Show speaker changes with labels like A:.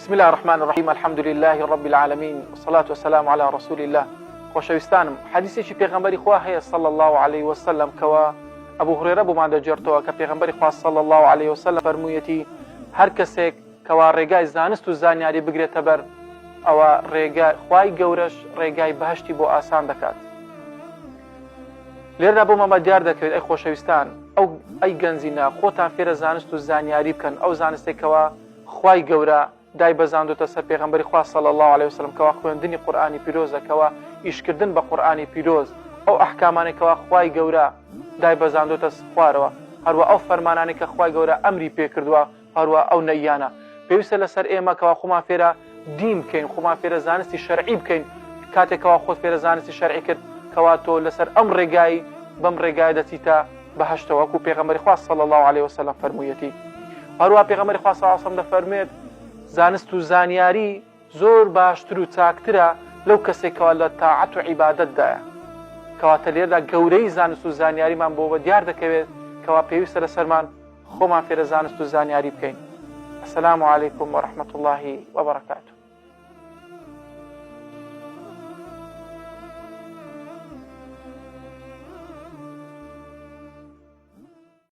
A: بسم الله الرحمن الرحيم الحمد لله رب العالمين والصلاة والسلام على رسول الله. خۆشەویستانم حەدیثێکی پێغەمبەری خوا هەیە صلى الله عليه وسلم کەوا ئەبوو هورێرە بۆمان دەجێڕتەوە کە پێغەمبەری خوا صلى الله عليه وسلم فەرموویەتی هەر کەسێک کەوا ڕێگای زانست و زانیاری بگرێتە بەر ئەوە ڕێگای خوای گەورەش ڕێگای بەهشتی بۆ ئاسان دەکات. لێردا بۆمەمە دیار دەکەوێت ئەی خۆشەویستان ئەی گەنجینە خۆتان فێرە زانست و زانیاری بکەن ئەو زانستێکەوە خوای گەورە دای بەزاندوتە سەر پێغەمبەری خوا صلی الله عليه وسلم کەوا خوێندنی قورئانی پیرۆزەکەوە ئیشکردن بە قورئانی پیرۆز ئەو ئەحکامانێکەوە خوای گەورە دای بەزاندوتە خوارەوە هەروە ئەو فەرمانانی کە خوای گەورە ئەمری پێکردووە هەروە ئەو نەیانە پێویستە لەسەر ئێمە کەوا خۆمان فێرە دین بکەین خۆمان فێرە زانستی شەرعی بکەین کاتێکەوە خۆت فێرە زانستی شەرعی کرد کەوا تۆ لەسەر ئەم ڕێگای بەم ڕێگای دەچیتە بەهشتەوە وەکو پێغەمبەری خوا صلی الله عليه وسلم فەرموویەتی. هەروە پێغەمبەری خوا صلی الله عليه وسلم دەفەرمێت زانست و زانیاری زۆر باشتر و چاکترە لەو کەسێکەوە لە تاعەت و عیبادەتدایە کەواتە لێردا گەورەی زانست و زانیاریمان بۆ دیار دەکەوێت کەوا پێویستە لەسەرمان خۆمان فێرە زانست و زانیاری بکەین. السلام عليكم ورحمة الله وبركاته.